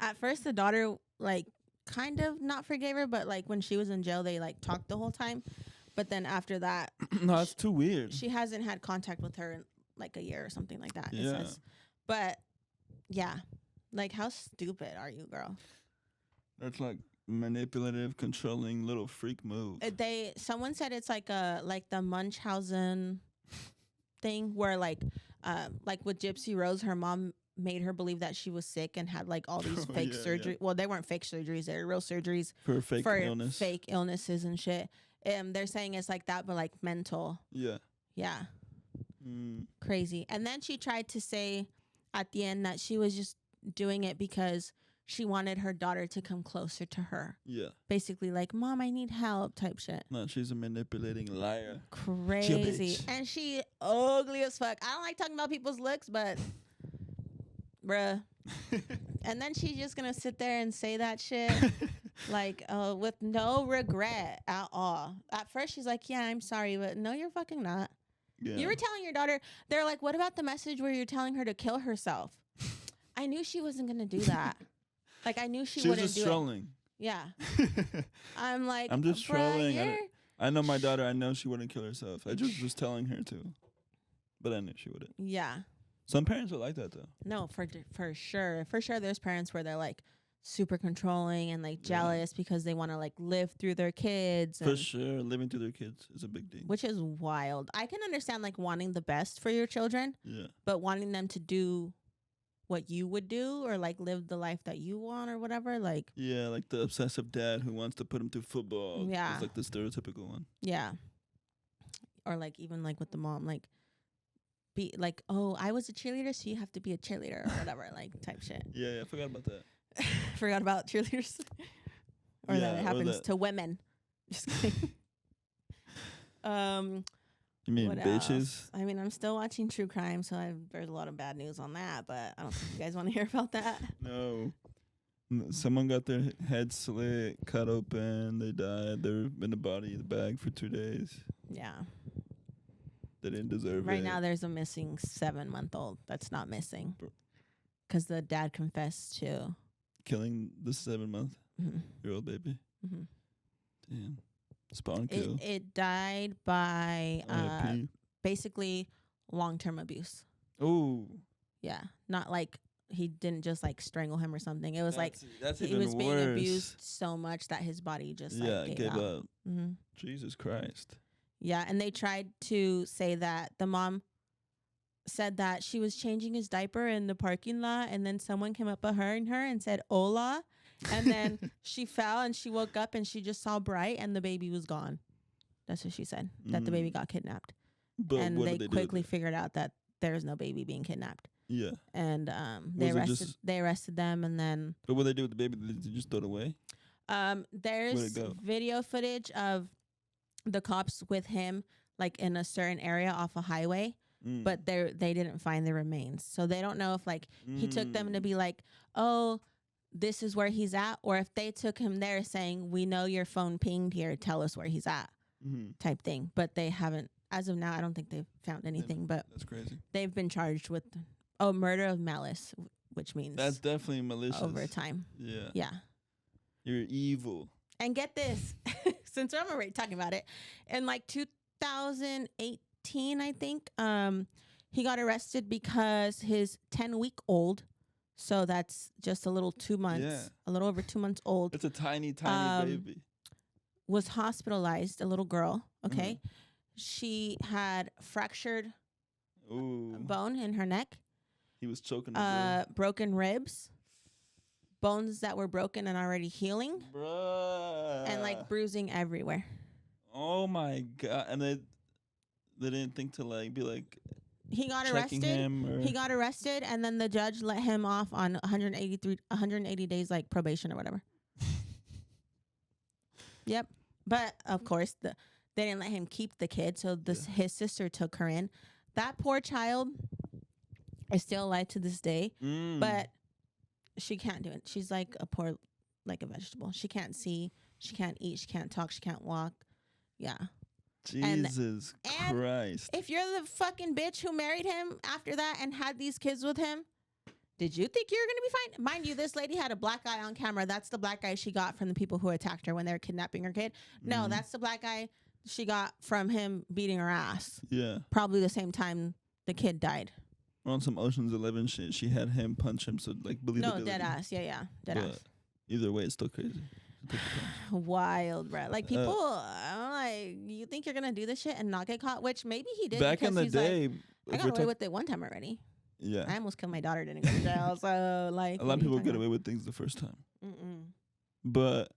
at first the daughter like kind of not forgave her, but like when she was in jail, they like talked the whole time. But then after that, no, it's too weird. She hasn't had contact with her in like a year or something like that. Yeah. It says. But yeah, like how stupid are you, girl? That's like manipulative, controlling little freak move. Someone said it's like the Munchausen thing where like with Gypsy Rose, her mom made her believe that she was sick and had like all these fake surgery. Yeah. Well, they weren't fake surgeries; they were real surgeries for fake illnesses and shit. They're saying it's like that, but like mental. Yeah. Yeah. Crazy. And then she tried to say at the end that she was just doing it because she wanted her daughter to come closer to her. Yeah. Basically like, Mom, I need help type shit. No, she's a manipulating liar. Crazy. And she ugly as fuck. I don't like talking about people's looks, but bruh. And then she's just gonna sit there and say that shit. Like, with no regret at all. At first, she's like, yeah, I'm sorry, but no, you're fucking not. Yeah. You were telling your daughter, they're like, what about the message where you're telling her to kill herself? I knew she wasn't going to do that. Like, I knew she wouldn't do it. She was just trolling. Yeah. I'm like, I'm just trolling. I know my daughter, I know she wouldn't kill herself. I just was telling her to. But I knew she wouldn't. Yeah. Some parents are like that, though. No, for sure. For sure, there's parents where they're like, super controlling and like jealous because they want to like live through their kids. For sure, living through their kids is a big thing. Which is wild. I can understand like wanting the best for your children. Yeah. But wanting them to do what you would do or like live the life that you want or whatever, like. Yeah, like the obsessive dad who wants to put him through football. Yeah. It's like the stereotypical one. Yeah. Or like even like with the mom, like be like, oh, I was a cheerleader, so you have to be a cheerleader or whatever, like type shit. Yeah, I forgot about that. Forgot about cheerleaders. Or that it happens to women. Just kidding. You mean bitches? Else? I mean, I'm still watching true crime, so there's a lot of bad news on that, but I don't think you guys want to hear about that. No. Someone got their head slit, cut open, they died. They were in the body of the bag for 2 days. Yeah. They didn't deserve it. Right now, there's a missing 7-month-old that's not missing. Because the dad confessed to killing the 7-month-year-old baby. Mm-hmm. Damn. Spawn kill. It died by basically long-term abuse. Oh. Yeah. Not like he didn't just like strangle him or something. It was that's he was being abused so much that his body just gave up. Mm-hmm. Jesus Christ. Yeah. And they tried to say that the mom said that she was changing his diaper in the parking lot, and then someone came up behind her and said "Hola," and then she fell and she woke up and she just saw bright and the baby was gone. That's what she said. That the baby got kidnapped. But and they quickly figured out that there's no baby being kidnapped. Yeah. And they arrested them, and then. But what did they do with the baby? Did they just throw it away? There's video footage of the cops with him, like in a certain area off a highway. But they didn't find the remains. So they don't know if like he took them to be like, oh, this is where he's at. Or if they took him there saying, we know your phone pinged here. Tell us where he's at type thing. But they haven't. As of now, I don't think they've found anything. But that's crazy. They've been charged with murder of malice, which means. That's definitely malicious. Over time. Yeah. Yeah. You're evil. And get this. Since I'm already talking about it. In like 2008. I think he got arrested because his 10-week-old, so that's just a little 2 months, a little over 2 months old. It's a tiny baby. Was hospitalized, a little girl. Okay, she had fractured bone in her neck. He was choking. Broken ribs, bones that were broken and already healing, bruh, and like bruising everywhere. Oh my God! And they didn't think to like be like, he got arrested. He got arrested, and then the judge let him off on 180 days like probation or whatever. Yep. But of course, they didn't let him keep the kid, so his sister took her in. That poor child is still alive to this day, but she can't do it. She's like a vegetable. She can't see, she can't eat, she can't talk, she can't walk. Yeah. Jesus Christ. If you're the fucking bitch who married him after that and had these kids with him, did you think you were going to be fine? Mind you, this lady had a black guy on camera. That's the black guy she got from the people who attacked her when they were kidnapping her kid. No, that's the black guy she got from him beating her ass. Yeah. Probably the same time the kid died. On some Ocean's 11 shit, she had him punch him, so like believability. No, dead ass. Yeah. Dead ass. Either way, it's still crazy. Wild, bro. Like people, I'm like, you think you're gonna do this shit and not get caught? Which maybe he did. Back in the day, like, I got away with it one time already. Yeah, I almost killed my daughter. Didn't go to jail. So like, a lot of people get away with things the first time. But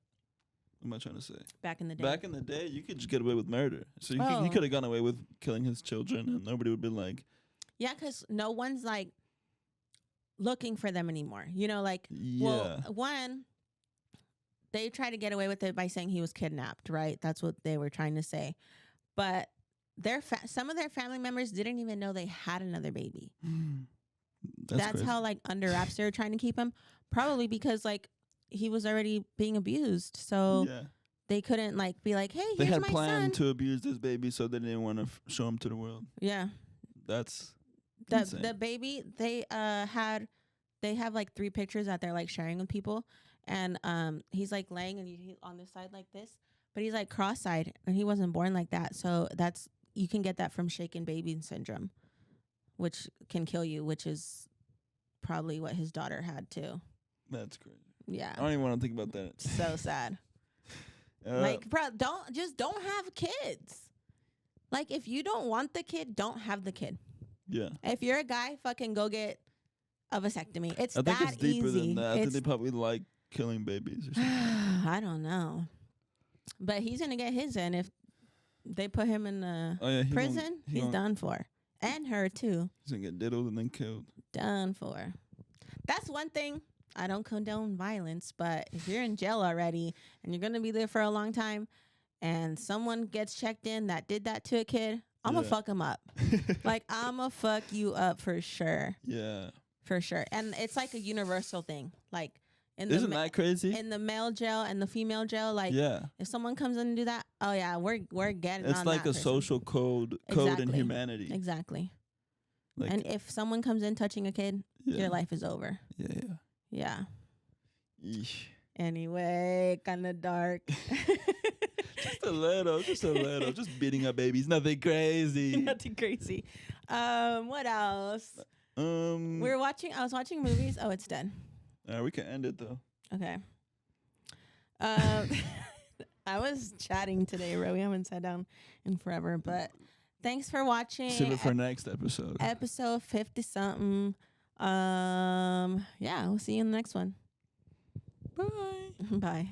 what am I trying to say? Back in the day, you could just get away with murder. So he could have gone away with killing his children, and nobody would be like, yeah, because no one's like looking for them anymore. You know, like, well, one. They try to get away with it by saying he was kidnapped, right? That's what they were trying to say. But some of their family members didn't even know they had another baby. That's how like under wraps they were trying to keep him. Probably because like he was already being abused, so they couldn't like be like, "Hey, they here's had my planned son to abuse this baby, so they didn't want to show him to the world." Yeah, that's the baby. They have like 3 pictures that they're like sharing with people. And he's like laying and he's on this side like this, but he's like cross-eyed, and he wasn't born like that. So you can get that from shaken baby syndrome, which can kill you, which is probably what his daughter had too. That's crazy. Yeah, I don't even want to think about that. So sad. Like, bro, don't have kids. Like, if you don't want the kid, don't have the kid. Yeah. If you're a guy, fucking go get a vasectomy. I think it's deeper than that. I think they probably like killing babies or something. I don't know. But he's going to get his in if they put him in prison. He's done for. And her, too. He's going to get diddled and then killed. Done for. That's one thing. I don't condone violence, but if you're in jail already and you're going to be there for a long time and someone gets checked in that did that to a kid, I'm going to fuck him up. Like, I'm going to fuck you up for sure. Yeah. For sure. And it's like a universal thing. Like, isn't that crazy? In the male jail and the female jail, like, if someone comes in and do that, oh yeah, we're getting. It's on like that a person. Social code in humanity. Exactly. Like, and if someone comes in touching a kid, your life is over. Yeah. Yeesh. Anyway, kind of dark. Just a little, just beating up babies. Nothing crazy. Nothing crazy. What else? I was watching movies. Oh, it's dead. We can end it though. Okay. I was chatting today, bro. We haven't sat down in forever, but thanks for watching. Save it for next episode. Episode 50-something. Yeah, we'll see you in the next one. Bye. Bye.